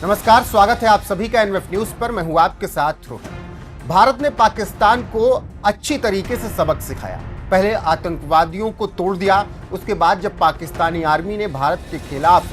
नमस्कार, स्वागत है आप सभी का एनएफ न्यूज पर। मैं हूं आपके साथ रोहन। भारत ने पाकिस्तान को अच्छी तरीके से सबक सिखाया। पहले आतंकवादियों को तोड़ दिया, उसके बाद जब पाकिस्तानी आर्मी ने भारत के खिलाफ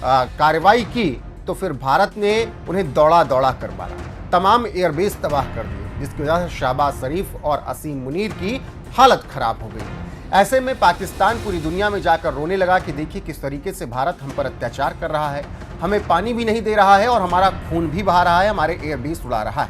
कार्रवाई की तो फिर भारत ने उन्हें दौड़ा दौड़ा कर मारा, तमाम एयरबेस तबाह कर दिए, जिसकी वजह से शहबाज शरीफ और असीम मुनीर की हालत खराब हो गई। ऐसे में पाकिस्तान पूरी दुनिया में जाकर रोने लगा कि देखिए किस तरीके से भारत हम पर अत्याचार कर रहा है, हमें पानी भी नहीं दे रहा है और हमारा खून भी बहा रहा है, हमारे एयरबेस उड़ा रहा है।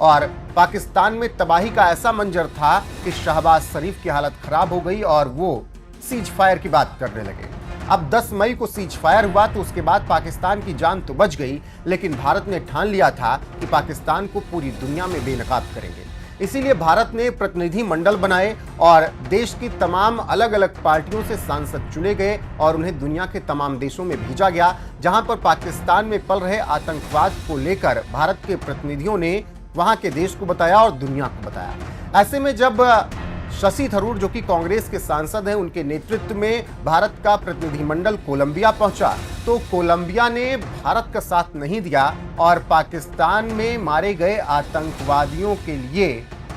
और पाकिस्तान में तबाही का ऐसा मंजर था कि शहबाज शरीफ की हालत खराब हो गई और वो सीज फायर की बात करने लगे। अब 10 मई को सीज फायर हुआ तो उसके बाद पाकिस्तान की जान तो बच गई, लेकिन भारत ने ठान लिया था कि पाकिस्तान को पूरी दुनिया में बेनकाब करेंगे। इसीलिए भारत ने प्रतिनिधि मंडल बनाए और देश की तमाम अलग अलग पार्टियों से सांसद चुने गए और उन्हें दुनिया के तमाम देशों में भेजा गया, जहां पर पाकिस्तान में पल रहे आतंकवाद को लेकर भारत के प्रतिनिधियों ने वहां के देश को बताया और दुनिया को बताया। ऐसे में जब शशि थरूर, जो कि कांग्रेस के सांसद हैं, उनके नेतृत्व में भारत का प्रतिनिधिमंडल कोलंबिया पहुंचा तो कोलंबिया ने भारत का साथ नहीं दिया और पाकिस्तान में मारे गए आतंकवादियों के लिए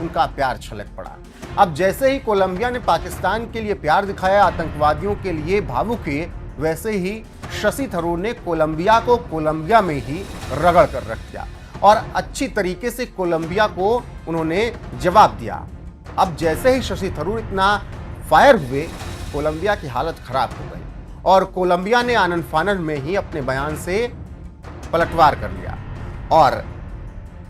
उनका प्यार छलक पड़ा। अब जैसे ही कोलंबिया ने पाकिस्तान के लिए प्यार दिखाया, आतंकवादियों के लिए भावुक हुए, वैसे ही शशि थरूर ने कोलंबिया को कोलंबिया में ही रगड़ कर रख दिया और अच्छी तरीके से कोलंबिया को उन्होंने जवाब दिया। अब जैसे ही शशि थरूर इतना फायर हुए, कोलंबिया की हालत खराब हो गई और कोलंबिया ने आनन फानन में ही अपने बयान से पलटवार कर लिया और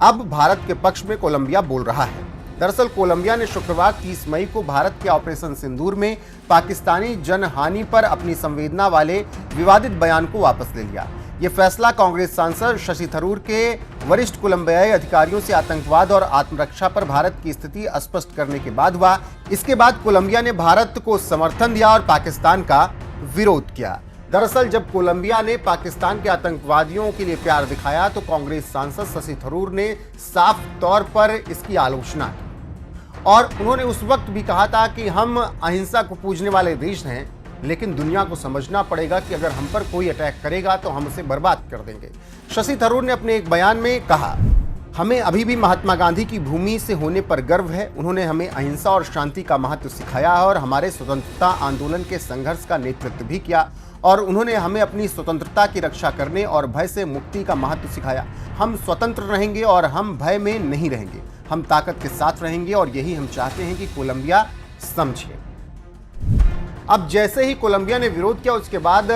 अब भारत के पक्ष में कोलंबिया बोल रहा है। दरअसल कोलंबिया ने शुक्रवार 30 मई को भारत के ऑपरेशन सिंदूर में पाकिस्तानी जनहानि पर अपनी संवेदना वाले विवादित बयान को वापस ले लिया। ये फैसला कांग्रेस सांसद शशि थरूर के वरिष्ठ कोलंबियाई अधिकारियों से आतंकवाद और आत्मरक्षा पर भारत की स्थिति स्पष्ट करने के बाद हुआ। इसके बाद कोलंबिया ने भारत को समर्थन दिया और पाकिस्तान का विरोध किया। दरअसल जब कोलंबिया ने पाकिस्तान के आतंकवादियों के लिए प्यार दिखाया तो कांग्रेस सांसद शशि थरूर ने साफ तौर पर इसकी आलोचना की और उन्होंने उस वक्त भी कहा था कि हम अहिंसा को पूजने वाले देश हैं, लेकिन दुनिया को समझना पड़ेगा कि अगर हम पर कोई अटैक करेगा तो हम उसे बर्बाद कर देंगे। शशि थरूर ने अपने एक बयान में कहा, हमें अभी भी महात्मा गांधी की भूमि से होने पर गर्व है। उन्होंने हमें अहिंसा और शांति का महत्व सिखाया और हमारे स्वतंत्रता आंदोलन के संघर्ष का नेतृत्व भी किया और उन्होंने हमें अपनी स्वतंत्रता की रक्षा करने और भय से मुक्ति का महत्व सिखाया। हम स्वतंत्र रहेंगे और हम भय में नहीं रहेंगे, हम ताकत के साथ रहेंगे और यही हम चाहते हैं कि कोलंबिया समझे। अब जैसे ही कोलंबिया ने विरोध किया, उसके बाद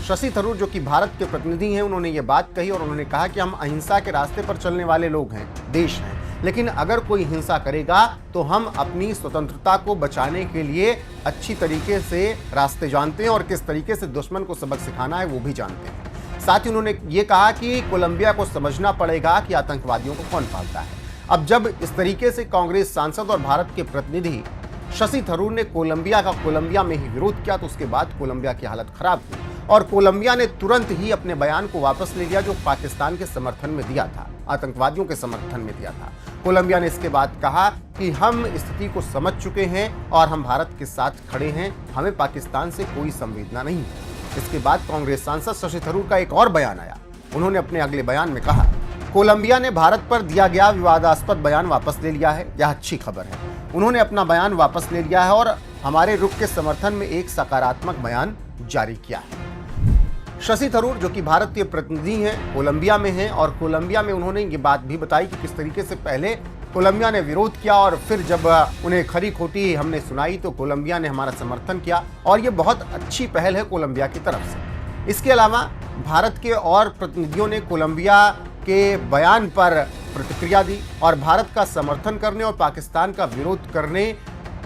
शशि थरूर, जो कि भारत के प्रतिनिधि हैं, उन्होंने ये बात कही और उन्होंने कहा कि हम अहिंसा के रास्ते पर चलने वाले लोग हैं, देश हैं, लेकिन अगर कोई हिंसा करेगा तो हम अपनी स्वतंत्रता को बचाने के लिए अच्छी तरीके से रास्ते जानते हैं और किस तरीके से दुश्मन को सबक सिखाना है वो भी जानते हैं। साथ ही उन्होंने ये कहा कि कोलंबिया को समझना पड़ेगा कि आतंकवादियों को कौन पालता है। अब जब इस तरीके से कांग्रेस सांसद और भारत के प्रतिनिधि शशि थरूर ने कोलंबिया का कोलंबिया में ही विरोध किया तो उसके बाद कोलंबिया की हालत खराब हुई और कोलंबिया ने तुरंत ही अपने बयान को वापस ले लिया, जो पाकिस्तान के समर्थन में दिया था, आतंकवादियों के समर्थन में दिया था। कोलंबिया ने इसके बाद कहा कि हम स्थिति को समझ चुके हैं और हम भारत के साथ खड़े हैं, हमें पाकिस्तान से कोई संवेदना नहीं है। इसके बाद कांग्रेस सांसद शशि थरूर का एक और बयान आया। उन्होंने अपने अगले बयान में कहा, कोलंबिया ने भारत पर दिया गया विवादास्पद बयान वापस ले लिया है, यह अच्छी खबर है। उन्होंने अपना बयान वापस ले लिया है और हमारे रुख के समर्थन में एक सकारात्मक बयान जारी किया है। शशि थरूर, जो कि भारत के प्रतिनिधि हैं, कोलंबिया में हैं और कोलंबिया में उन्होंने ये बात भी बताई कि किस तरीके से पहले कोलंबिया ने विरोध किया और फिर जब उन्हें खरी खोटी हमने सुनाई तो कोलंबिया ने हमारा समर्थन किया और ये बहुत अच्छी पहल है कोलंबिया की तरफ से। इसके अलावा भारत के और प्रतिनिधियों ने कोलंबिया के बयान पर प्रतिक्रिया दी और भारत का समर्थन करने और पाकिस्तान का विरोध करने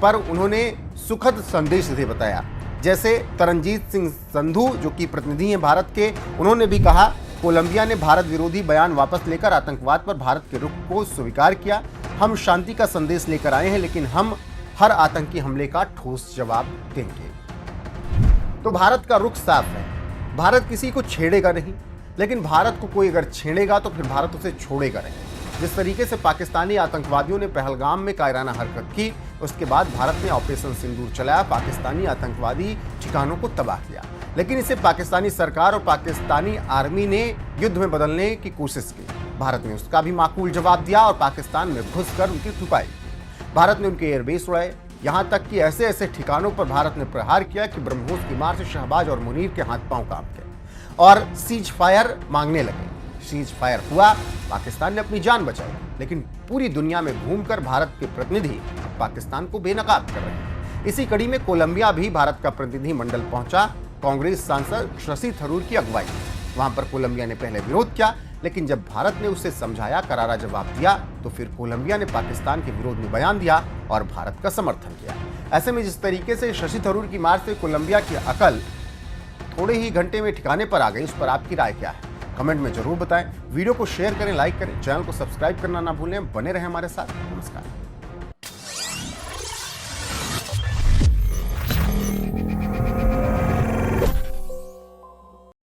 पर उन्होंने सुखद संदेश दे बताया। जैसे तरनजीत सिंह संधू, जो कि प्रतिनिधि हैं भारत के, उन्होंने भी कहा, कोलंबिया ने भारत विरोधी बयान वापस लेकर आतंकवाद पर भारत के रुख को स्वीकार किया। हम शांति का संदेश लेकर आए हैं, लेकिन हम हर आतंकी हमले का ठोस जवाब देंगे। तो भारत का रुख साफ है, भारत किसी को छेड़ेगा नहीं, लेकिन भारत को कोई अगर छेड़ेगा तो फिर भारत उसे छोड़ेगा नहीं। जिस तरीके से पाकिस्तानी आतंकवादियों ने पहलगाम में कायराना हरकत की, उसके बाद भारत ने ऑपरेशन सिंदूर चलाया, पाकिस्तानी आतंकवादी ठिकानों को तबाह किया। लेकिन इसे पाकिस्तानी सरकार और पाकिस्तानी आर्मी ने युद्ध में बदलने की कोशिश की। भारत ने उसका भी माकूल जवाब दिया और पाकिस्तान में घुसकर उनकी ठुकाई। भारत ने उनके एयरबेस उड़ाए, यहां तक कि ऐसे ऐसे ठिकानों पर भारत ने प्रहार किया कि ब्रह्मोस की मार से शहबाज और मुनीर के हाथ पांव कांप गए और सीज फायर मांगने लगे। सीज फायर हुआ, पाकिस्तान ने अपनी जान बचाई, लेकिन पूरी दुनिया में घूमकर भारत के प्रतिनिधि पाकिस्तान को बेनकाब कर रहे हैं। इसी कड़ी में कोलंबिया भी भारत का प्रतिनिधि मंडल पहुंचा। कांग्रेस सांसद शशि थरूर की अगुवाई, वहां पर कोलंबिया ने पहले विरोध किया, लेकिन जब भारत ने उसे समझाया, करारा जवाब दिया, तो फिर कोलंबिया ने पाकिस्तान के विरोध में बयान दिया और भारत का समर्थन किया। ऐसे में जिस तरीके से शशि थरूर की मार से कोलंबिया की अकल थोड़े ही घंटे में ठिकाने पर आ गई, उस पर आपकी राय क्या है? कमेंट में जरूर बताएं। वीडियो को शेयर करें, लाइक करें, चैनल को सब्सक्राइब करना ना भूलें। बने रहें हमारे साथ। नमस्कार।